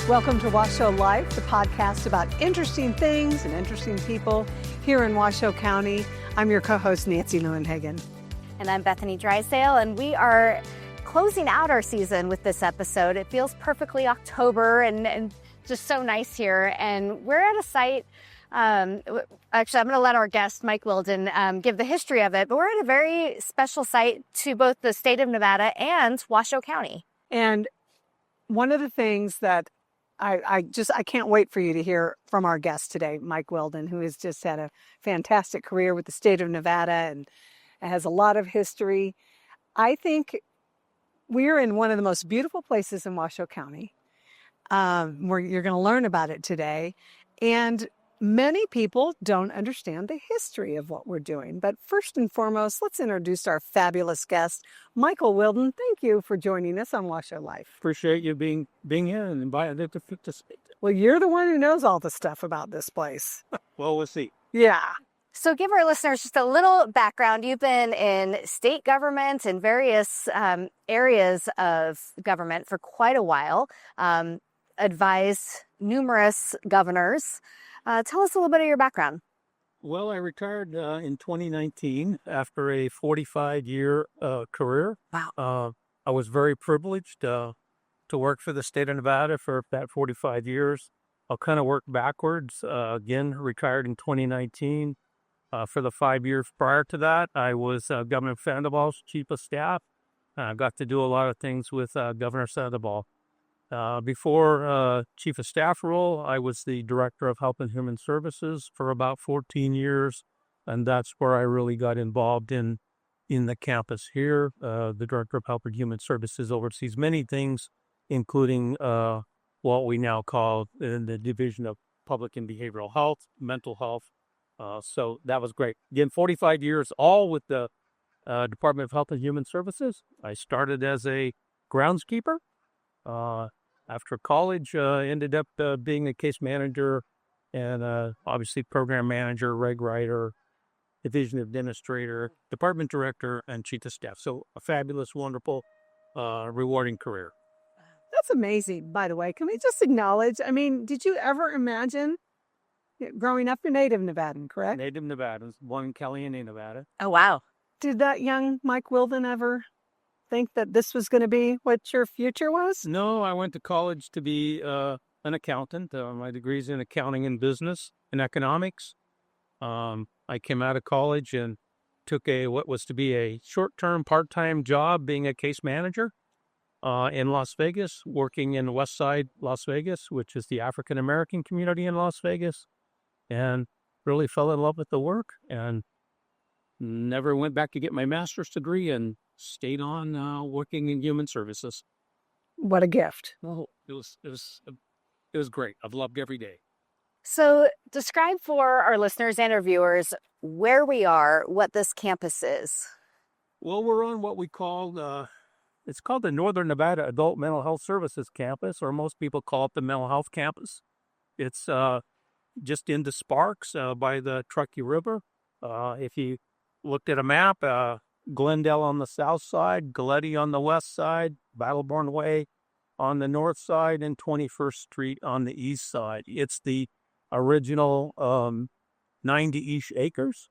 Welcome to Washoe Life, the podcast about interesting things and interesting people here in Washoe County. I'm your co-host, Nancy Lewinhagen. And I'm Bethany Drysdale, and we are closing out our season with this episode. It feels perfectly October and just so nice here. And we're at a site, actually, I'm going to let our guest, Mike Wilden, give the history of it, but we're at a very special site to both the state of Nevada and Washoe County. And one of the things that I can't wait for you to hear from our guest today, Mike Wilden, who has just had a fantastic career with the state of Nevada and has a lot of history. I think we're in one of the most beautiful places in Washoe County, where you're going to learn about it today. And many people don't understand the history of what we're doing. But first and foremost, let's introduce our fabulous guest, Michael Wilden. Thank you for joining us on Washoe Life. Appreciate you being here and invited to speak. Well, you're the one who knows all the stuff about this place. Well, we'll see. Yeah. So give our listeners just a little background. You've been in state government and various areas of government for quite a while, advised numerous governors. Tell us a little bit of your background. Well, I retired in 2019 after a 45-year career. Wow. I was very privileged to work for the state of Nevada for that 45 years. I'll kind of work backwards. Again, retired in 2019. For the 5 years prior to that, I was Governor Sandoval's chief of staff. I got to do a lot of things with Governor Sandoval. Before chief of staff role, I was the director of Health and Human Services for about 14 years, and that's where I really got involved in the campus here. The director of Health and Human Services oversees many things, including what we now call the Division of Public and Behavioral Health, Mental Health. So that was great. Again, 45 years, all with the Department of Health and Human Services. I started as a groundskeeper. After college, ended up being a case manager and obviously program manager, reg writer, division administrator, department director, and chief of staff. So a fabulous, wonderful, rewarding career. That's amazing, by the way. Can we just acknowledge, did you ever imagine growing up, you're native Nevadan, correct? Native Nevadans, born in Caliente, Nevada. Oh, wow. Did that young Mike Wilden ever think that this was going to be what your future was? No, I went to college to be an accountant. My degree's in accounting and business and economics. I came out of college and took what was to be a short-term, part-time job being a case manager in Las Vegas, working in West Side Las Vegas, which is the African-American community in Las Vegas, and really fell in love with the work and never went back to get my master's degree and stayed on working in human services. What a gift. Oh, it was great. I've loved every day. So describe for our listeners and our viewers where we are, what this campus is. Well, we're on what we call, it's called the Northern Nevada Adult Mental Health Services Campus, or most people call it the Mental Health Campus. It's just into Sparks by the Truckee River. If you looked at a map, Glendale on the south side, Galletti on the west side, Battleborn Way on the north side, and 21st Street on the east side. It's the original 90-ish acres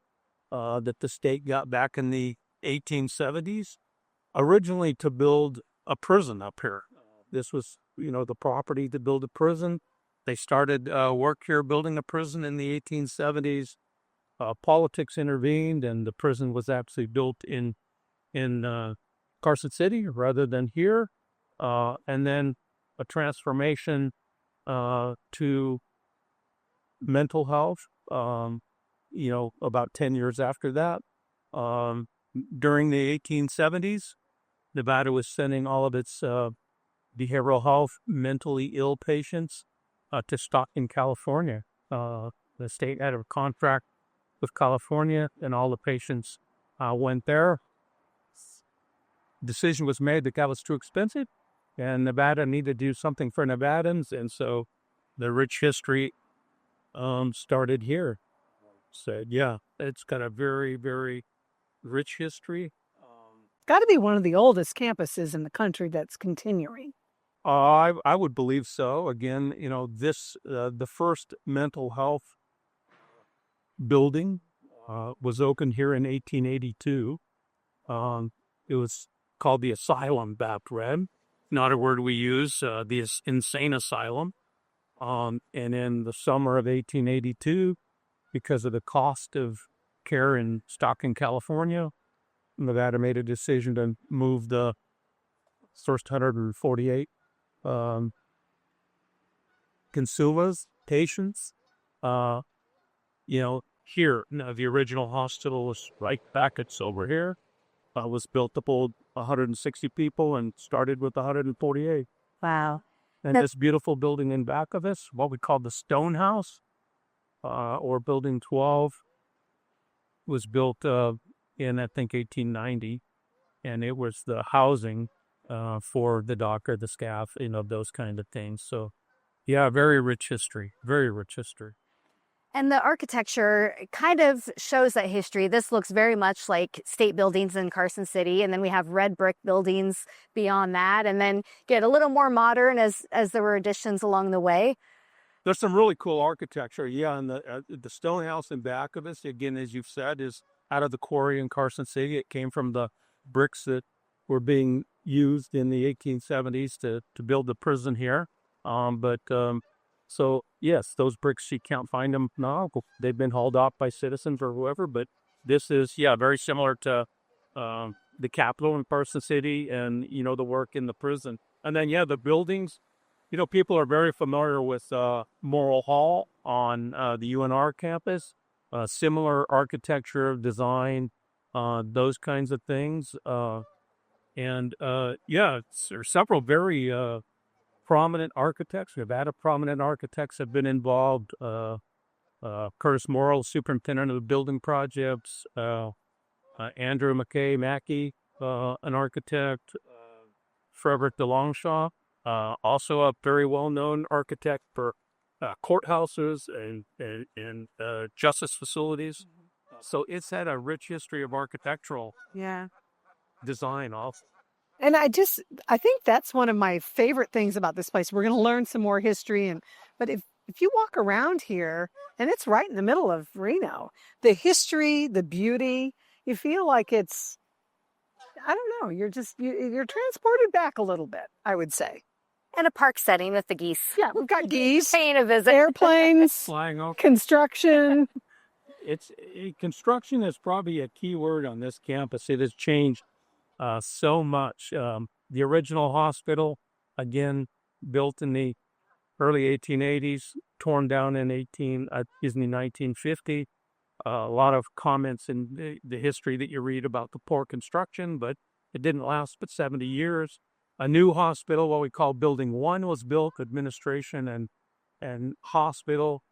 that the state got back in the 1870s, originally to build a prison up here. This was, the property to build a prison. They started work here building a prison in the 1870s. Politics intervened, and the prison was actually built in Carson City rather than here. And then a transformation to mental health, about 10 years after that. During the 1870s, Nevada was sending all of its behavioral health, mentally ill patients to Stockton, California. The state had a contract with California, and all the patients went there. Decision was made that was too expensive, and Nevada needed to do something for Nevadans, and so the rich history started here. Said, yeah, it's got a very, very rich history. Got to be one of the oldest campuses in the country that's continuing. I would believe so. Again, this the first mental health building was opened here in 1882. It was called the Asylum back then. Not a word we use. The Insane Asylum. And in the summer of 1882, because of the cost of care in Stockton, California, Nevada made a decision to move the first 148 consumers, patients, here. Now, the original hospital was right back. It's over here. Was built to hold 160 people and started with 148. Wow. And this beautiful building in back of us, what we call the Stone House, or Building 12, was built in, I think, 1890. And it was the housing for the doctor, the staff, those kind of things. So, yeah, very rich history, very rich history. And the architecture kind of shows that history. This looks very much like state buildings in Carson City. And then we have red brick buildings beyond that. And then get a little more modern as there were additions along the way. There's some really cool architecture. Yeah, and the stone house in back of us, again, as you've said, is out of the quarry in Carson City. It came from the bricks that were being used in the 1870s to build the prison here. So, yes, those bricks, you can't find them now. They've been hauled off by citizens or whoever, but this is, very similar to the Capitol in Carson City and, the work in the prison. And then, the buildings, people are very familiar with Morrill Hall on the UNR campus, similar architecture, design, those kinds of things. There's several very prominent architects. Nevada prominent architects have been involved. Curtis Morrill, superintendent of the building projects. Andrew Mackey, an architect. Frederick DeLongchamp, also a very well-known architect for courthouses and justice facilities. So it's had a rich history of architectural design also. And I think that's one of my favorite things about this place. We're going to learn some more history, but if you walk around here, and it's right in the middle of Reno, the history, the beauty, you feel like it's, I don't know, you're transported back a little bit, I would say. And a park setting with the geese. Yeah, we've got geese, paying a visit, airplanes, flying over, construction. Construction is probably a key word on this campus. It has changed so much. The original hospital, again, built in the early 1880s, torn down in 1950. A lot of comments in the history that you read about the poor construction, but it didn't last but 70 years. A new hospital, what we call Building 1, was built, administration and hospital.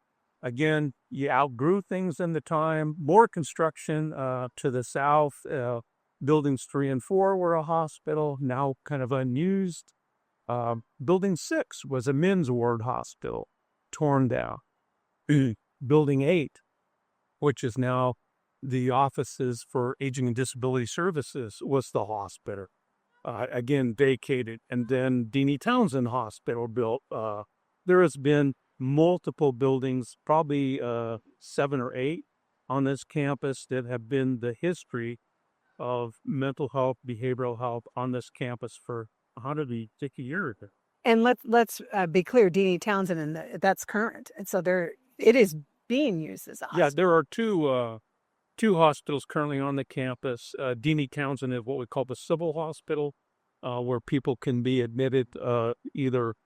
Again, you outgrew things in the time. More construction to the south. Buildings 3 and 4 were a hospital, now kind of unused. Building 6 was a men's ward hospital, torn down. Building 8, which is now the offices for aging and disability services, was the hospital. Again, vacated. And then Deanie Townsend Hospital built. There has been multiple buildings, probably 7 or 8 on this campus that have been the history of mental health, behavioral health on this campus for 150 years. And let's be clear, Deanie Townsend, and that's current. And so it is being used as a hospital. Yeah, there are two hospitals currently on the campus. Deanie Townsend is what we call the civil hospital, where people can be admitted either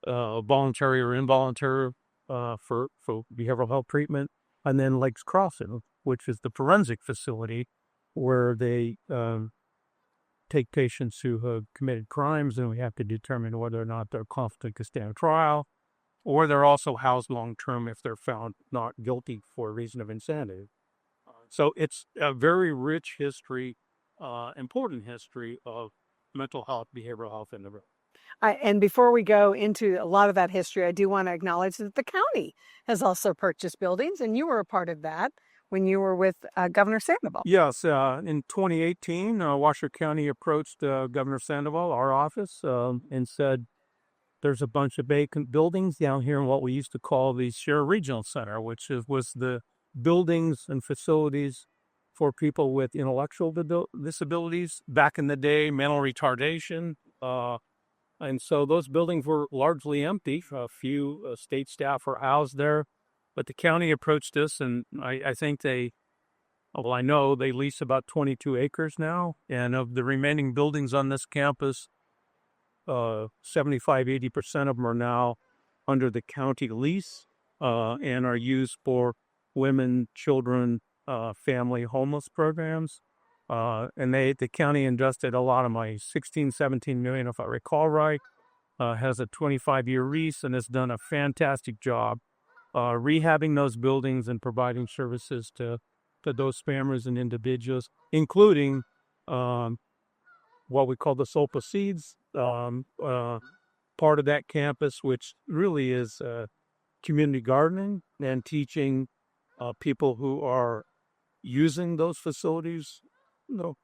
voluntary or involuntary for behavioral health treatment. And then Lakes Crossing, which is the forensic facility, where they take patients who have committed crimes, and we have to determine whether or not they're competent to stand trial, or they're also housed long-term if they're found not guilty for a reason of insanity. So it's a very rich history, important history of mental health, behavioral health in the room. And before we go into a lot of that history, I do want to acknowledge that the county has also purchased buildings, and you were a part of that when you were with Governor Sandoval. Yes, in 2018, Washoe County approached Governor Sandoval, our office, and said, there's a bunch of vacant buildings down here in what we used to call the Sierra Regional Center, which was the buildings and facilities for people with intellectual disabilities. Back in the day, mental retardation. And so those buildings were largely empty. A few state staff were housed there. But the county approached us, and I think I know they lease about 22 acres now. And of the remaining buildings on this campus, 75–80% of them are now under the county lease and are used for women, children, family homeless programs. And the county invested a lot of money, 17 million, if I recall right, has a 25-year lease and has done a fantastic job rehabbing those buildings and providing services to those families and individuals, including what we call the SOPA Seeds, part of that campus, which really is community gardening and teaching people who are using those facilities,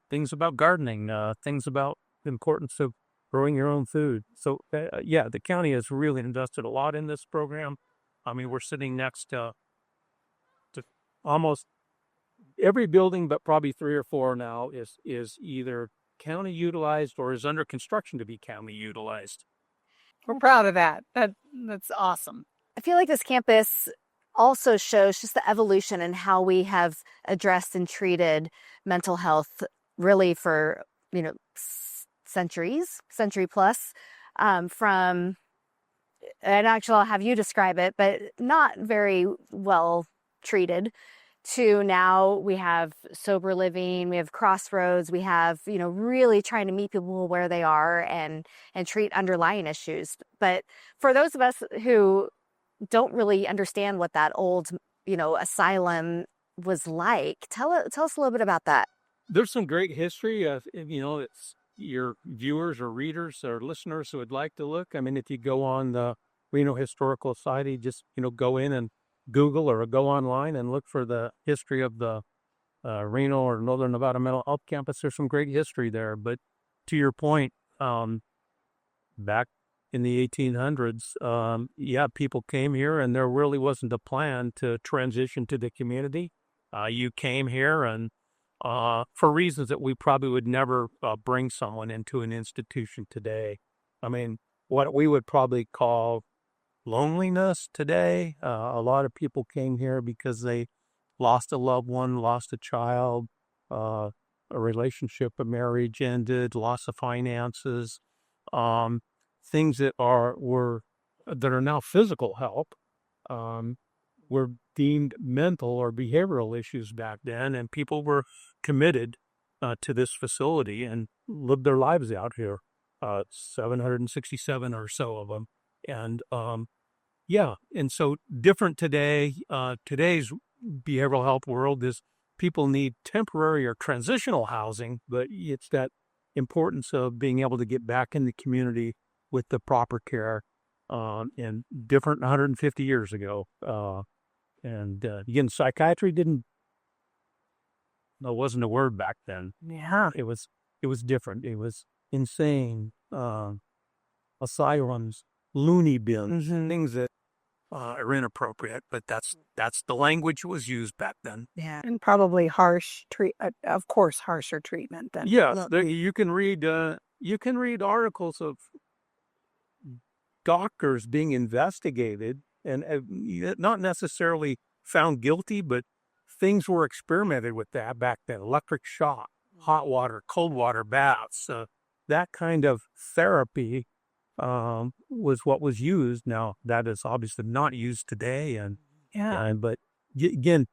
things about gardening, things about the importance of growing your own food. So, the county has really invested a lot in this program. I mean, we're sitting next to almost every building, but probably 3 or 4 now is either county utilized or is under construction to be county utilized. We're proud of that. That's awesome. I feel like this campus also shows just the evolution in how we have addressed and treated mental health really for, century plus, from, and actually I'll have you describe it, but not very well treated, to now we have sober living, we have crossroads, we have, really trying to meet people where they are and treat underlying issues. But for those of us who don't really understand what that old, asylum was like, tell us a little bit about that. There's some great history. It's your viewers or readers or listeners who would like to look. I mean, if you go on the Reno Historical Society, just, go in and Google or go online and look for the history of the Reno or Northern Nevada Mental Health Campus. There's some great history there. But to your point, back in the 1800s, people came here and there really wasn't a plan to transition to the community. You came here and for reasons that we probably would never bring someone into an institution today. I mean, what we would probably call loneliness today. A lot of people came here because they lost a loved one, lost a child, a relationship, a marriage ended, loss of finances, things that are now physical help, were deemed mental or behavioral issues back then, and people were committed to this facility and lived their lives out here. 767 or so of them. And and so different today. Today's behavioral health world is people need temporary or transitional housing, but it's that importance of being able to get back in the community with the proper care, and different 150 years ago. Again, psychiatry wasn't a word back then. Yeah. It was different. It was insane, asylums, loony bins, things that are inappropriate, but that's the language was used back then. Yeah, and probably of course, harsher treatment than. Yeah, you can read articles of doctors being investigated and not necessarily found guilty, but things were experimented with that back then. Electric shock, hot water, cold water baths, that kind of therapy was what was used. Now, that is obviously not used today. But again,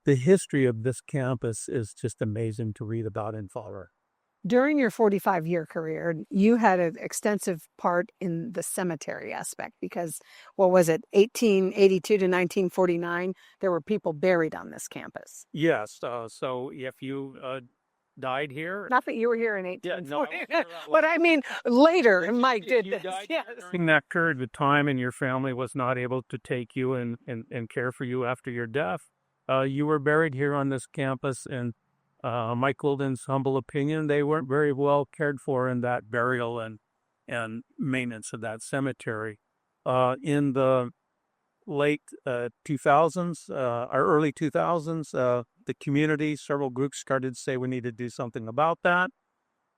the history of this campus is just amazing to read about and follow. During your 45-year career, you had an extensive part in the cemetery aspect because, what was it, 1882 to 1949, there were people buried on this campus. Yes. So if you died here. Not that you were here in 1840, no, but I mean later, Mike did this. Yes. During that period of time and your family was not able to take you and care for you after your death, you were buried here on this campus, and Mike Wilden's humble opinion, they weren't very well cared for in that burial, and and maintenance of that cemetery. In the late 2000s, or early 2000s, the community, several groups started to say we need to do something about that.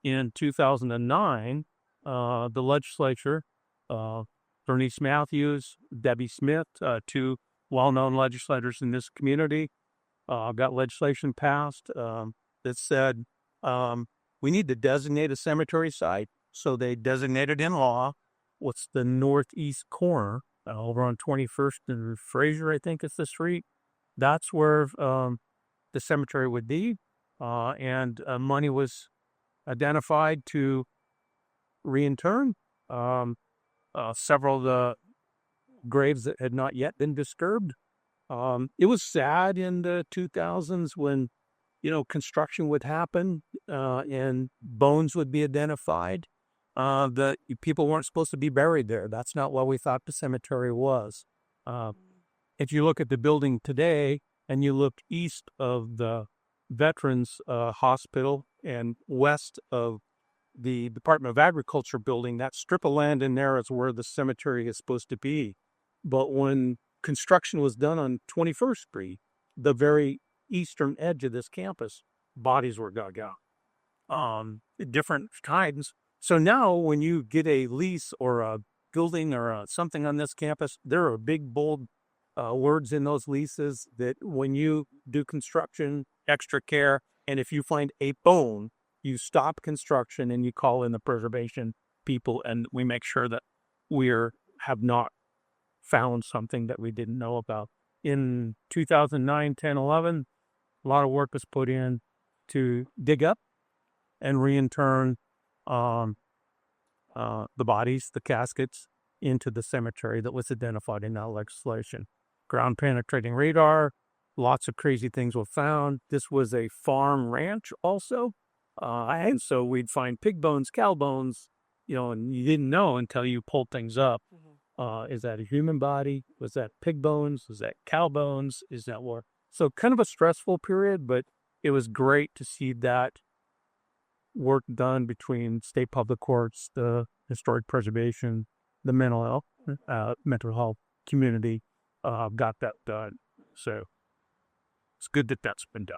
In 2009, the legislature, Bernice Matthews, Debbie Smith, two well-known legislators in this community, got legislation passed that said we need to designate a cemetery site. So they designated in law what's the northeast corner over on 21st and Fraser, I think is the street. That's where the cemetery would be, and money was identified to reinterm several of the graves that had not yet been disturbed. It was sad in the 2000s when, construction would happen and bones would be identified. The people weren't supposed to be buried there. That's not what we thought the cemetery was. If you look at the building today and you look east of the Veterans Hospital and west of the Department of Agriculture building, that strip of land in there is where the cemetery is supposed to be. But when construction was done on 21st Street, the very eastern edge of this campus, bodies were dug out. Different kinds. So now when you get a lease or a building or something on this campus, there are big, bold words in those leases that when you do construction, extra care, and if you find a bone, you stop construction and you call in the preservation people, and we make sure that we have not found something that we didn't know about. In 2009, 10, 11, a lot of work was put in to dig up and reinturn the bodies, the caskets, into the cemetery that was identified in that legislation. Ground penetrating radar, lots of crazy things were found. This was a farm ranch also. And so we'd find pig bones, cow bones, and you didn't know until you pulled things up. Is that a human body? Was that pig bones? Was that cow bones? Is that what? So kind of a stressful period, but it was great to see that work done between state public courts, the historic preservation, the mental health community got that done. So it's good that that's been done.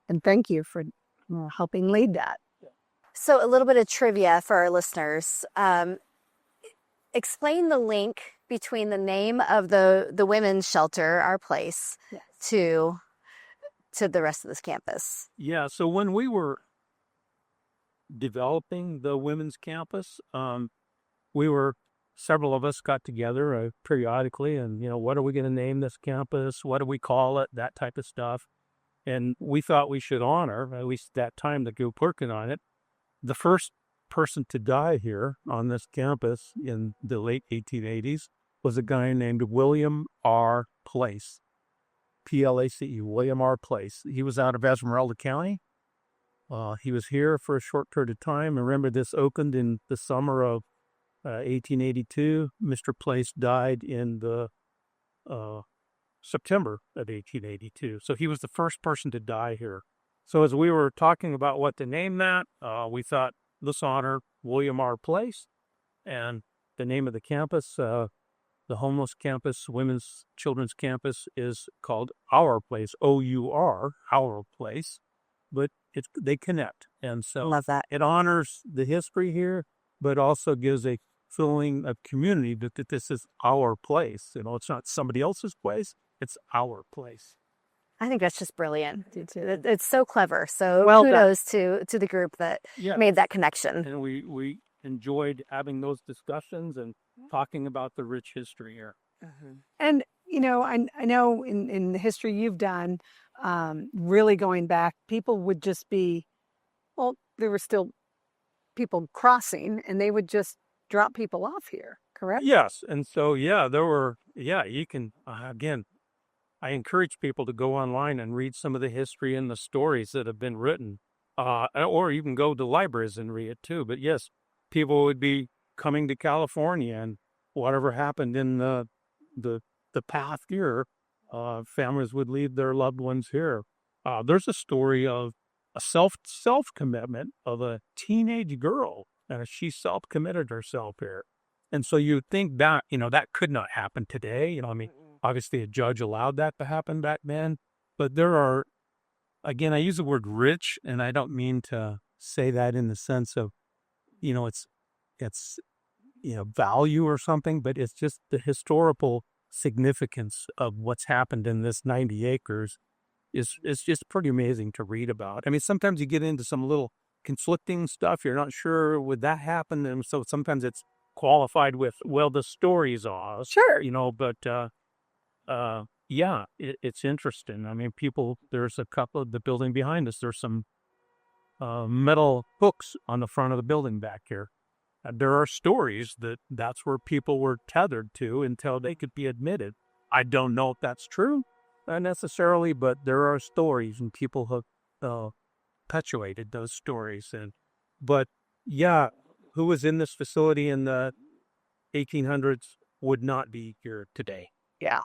And thank you for helping lead that. So a little bit of trivia for our listeners. Explain the link between the name of the women's shelter, our place, Yes. to the rest of this campus. Yeah, so when we were developing the women's campus, several of us got together periodically and, what are we going to name this campus? What do we call it? That type of stuff. And we thought we should honor, at least that time, the group working on it, the first person to die here on this campus in the late 1880s was a guy named William R. Place, Place, William R. Place. He was out of Esmeralda County. He was here for a short period of time. Remember, this opened in the summer of 1882. Mr. Place died in the September of 1882. So he was the first person to die here. So as we were talking about what to name that, we thought, let's honor William R. Place. And the name of the campus, the homeless campus, women's children's campus, is called Our Place, O-U-R, Our Place. But they connect. And so Love that. It honors the history here, but also gives a feeling of community that this is our place. It's not somebody else's place. It's our place. I think that's just brilliant. It's so clever. So Well kudos to the group that made that connection. And we enjoyed having those discussions and talking about the rich history here. And, I know in the history you've done, really going back, people would just be, there were still people crossing and they would just drop people off here, correct? Yes. And so, you can, again, I encourage people to go online and read some of the history and the stories that have been written, or you can go to libraries and read it too. But yes, people would be coming to California, and whatever happened in the past year, families would leave their loved ones here. There's a story of a self-commitment of a teenage girl She self-committed herself here. And so you think that, that could not happen today. I mean, obviously a judge allowed that to happen back then, but there are, again, I use the word rich, and I don't mean to say that in the sense of, it's value or something, but it's just the historical significance of what's happened in this 90 acres is just pretty amazing to read about. I mean, sometimes you get into some little conflicting stuff. You're not sure, would that happen? And so sometimes it's qualified with, well, the stories are, Sure. but yeah, it's interesting. I mean, there's a couple of the building behind us. There's some metal hooks on the front of the building back here. There are stories that's where people were tethered to until they could be admitted. I don't know if that's true necessarily, but there are stories, and people have perpetuated those stories. But yeah, who was in this facility in the 1800s would not be here today. Yeah.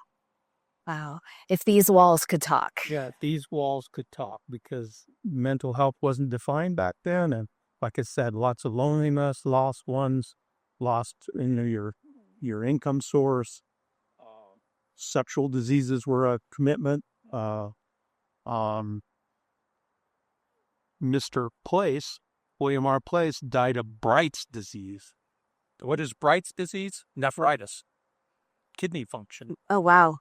Wow. If these walls could talk. Yeah, these walls could talk, because mental health wasn't defined back then. And like I said, lots of loneliness, lost ones, lost your income source. Sexual diseases were a commitment. Mr. Place, William R. Place, died of Bright's disease. What is Bright's disease? Nephritis, kidney function. Oh, wow.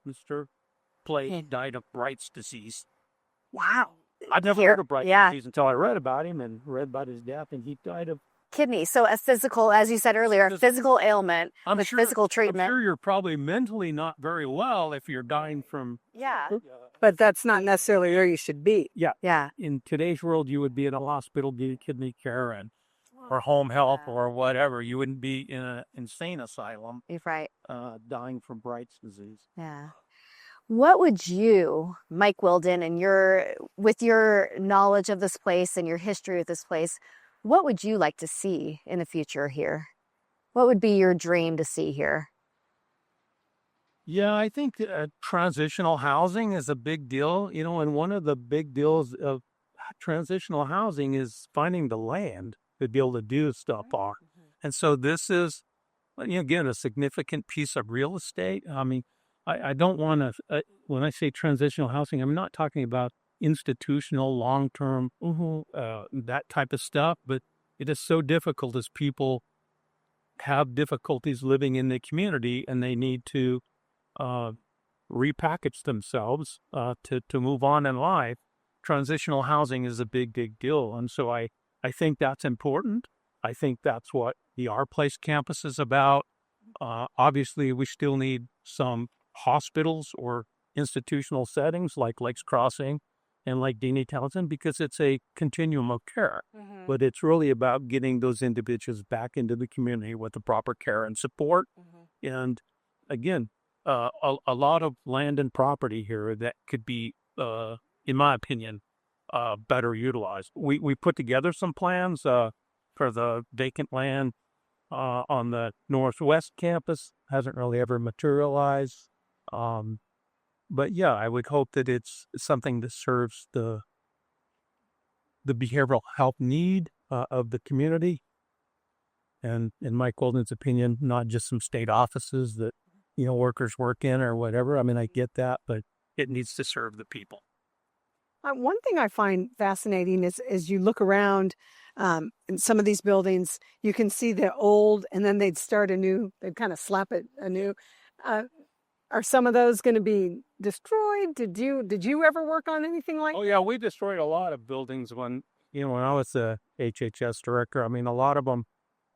Mr. Place died of Bright's disease. Wow. I'd never Here- heard of Bright's yeah. disease until I read about him and read about his death, and he died of. Kidney. So a physical, as you said earlier, a physical ailment with physical treatment. I'm sure you're probably mentally not very well if you're dying from. Yeah. But that's not necessarily where you should be. Yeah. In today's world, you would be in a hospital getting kidney care or home health or whatever. You wouldn't be in an insane asylum You're right. dying from Bright's disease. Yeah. What would you, Mike Wilden, and with your knowledge of this place and your history with this place, what would you like to see in the future here? What would be your dream to see here? Yeah, I think transitional housing is a big deal, and one of the big deals of transitional housing is finding the land to be able to do stuff on. And so this is, again, a significant piece of real estate. I mean, I don't want to, when I say transitional housing, I'm not talking about institutional, long-term, that type of stuff, but it is so difficult as people have difficulties living in the community, and they need to repackage themselves to move on in life. Transitional housing is a big, big deal. And so I think that's important. I think that's what the Our Place campus is about. Obviously, we still need some hospitals or institutional settings like Lakes Crossing and like Deanie Townsend, because it's a continuum of care. But it's really about getting those individuals back into the community with the proper care and support. And again, a lot of land and property here that could be, in my opinion, better utilized. We put together some plans for the vacant land on the Northwest campus. Hasn't really ever materialized. But yeah, I would hope that it's something that serves the behavioral health need of the community. And in Mike Wilden's opinion, not just some state offices that, workers work in or whatever. I mean, I get that, but it needs to serve the people. One thing I find fascinating is you look around in some of these buildings, you can see the old, and then they'd kind of slap it anew. Are some of those going to be destroyed? Did you ever work on anything like that? Oh yeah, we destroyed a lot of buildings when I was the HHS director. I mean, a lot of them.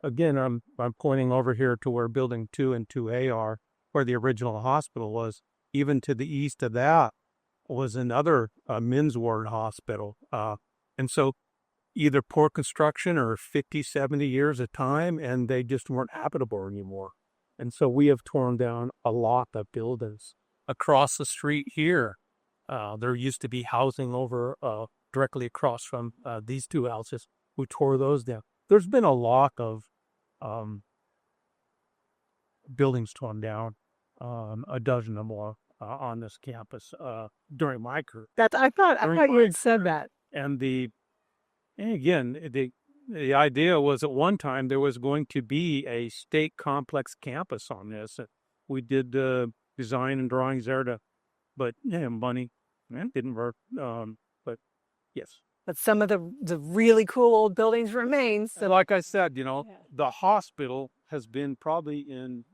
Again, I'm pointing over here to where Building 2 and 2A are, where the original hospital was. Even to the east of that was another men's ward hospital. And so either poor construction or 50, 70 years of time, and they just weren't habitable anymore. And so we have torn down a lot of buildings. Across the street here, there used to be housing over directly across from these two houses. We tore those down. There's been a lot of buildings torn down, a dozen or more on this campus during my career. I thought you had said that. And again, the idea was at one time there was going to be a state complex campus on this. We did design and drawings there but money didn't work. But yes. But some of the really cool old buildings remain. So Like I said, the hospital has been probably in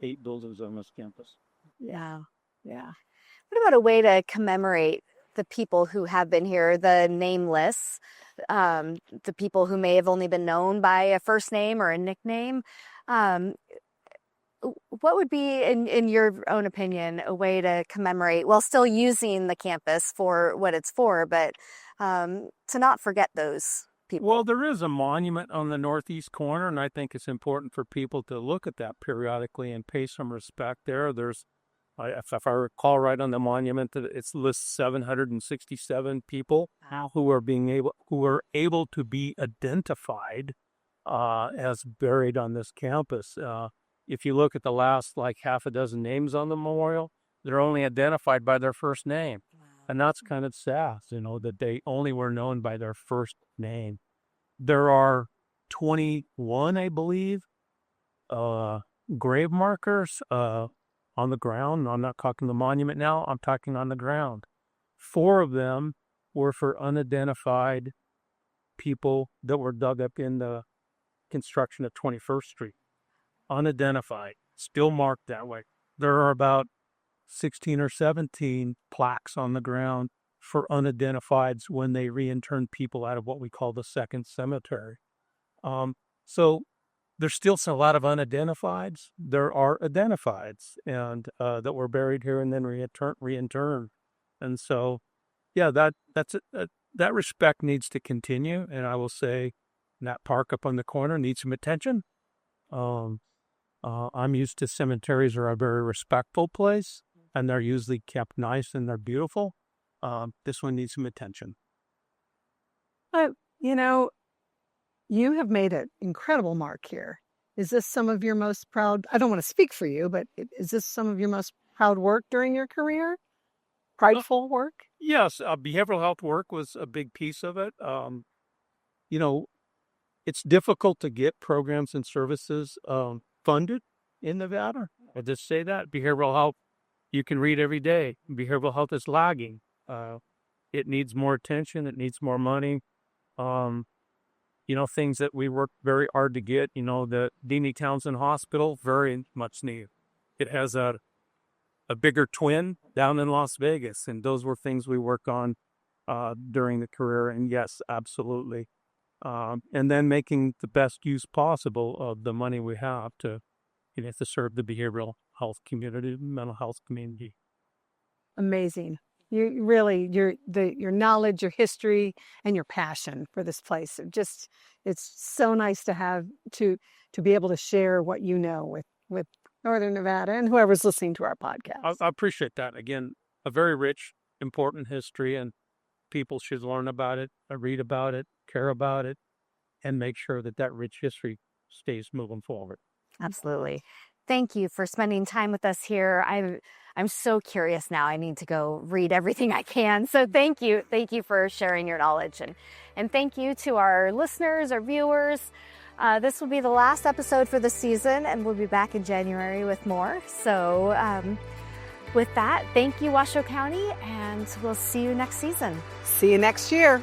8 buildings on this campus. yeah. What about a way to commemorate the people who have been here, the nameless, the people who may have only been known by a first name or a nickname? What would be, in your own opinion, a way to commemorate while still using the campus for what it's for, but to not forget those people? Well, there is a monument on the northeast corner, and I think it's important for people to look at that periodically and pay some respect there. There's, if I recall right on the monument, it lists 767 people who are able to be identified as buried on this campus. If you look at the last half a dozen names on the memorial, they're only identified by their first name. Wow. And that's kind of sad, that they only were known by their first name. There are 21, I believe, grave markers on the ground. I'm not talking the monument now. I'm talking on the ground. 4 of them were for unidentified people that were dug up in the construction of 21st Street. Unidentified, still marked that way. There are about 16 or 17 plaques on the ground for unidentifieds when they reinterred people out of what we call the second cemetery. So there's still a lot of unidentifieds. There are identifieds and that were buried here and then reinterred. And so, that respect needs to continue. And I will say that park up on the corner needs some attention. I'm used to cemeteries are a very respectful place, and they're usually kept nice and they're beautiful. This one needs some attention. You have made an incredible mark here. Is this some of your most proud? I don't want to speak for you, but is this some of your most proud work during your career? Prideful work? Yes, behavioral health work was a big piece of it. It's difficult to get programs and services funded in Nevada. I'll just say that. Behavioral health, you can read every day. Behavioral health is lagging. It needs more attention. It needs more money. Things that we worked very hard to get. The Deanie Townsend Hospital, very much needed. It has a bigger twin down in Las Vegas, and those were things we worked on during the career. And yes, absolutely. And then making the best use possible of the money we have to serve the behavioral health community, mental health community. Amazing. You really, your knowledge, your history, and your passion for this place. It's so nice to have to be able to share what you know with Northern Nevada and whoever's listening to our podcast. I appreciate that. Again, a very rich, important history, and people should learn about it, read about it, care about it, and make sure that rich history stays moving forward. Absolutely. Thank you for spending time with us here. I'm so curious now. I need to go read everything I can. So thank you. Thank you for sharing your knowledge. And thank you to our listeners, our viewers. This will be the last episode for the season, and we'll be back in January with more. So with that, thank you, Washoe County, and we'll see you next season. See you next year.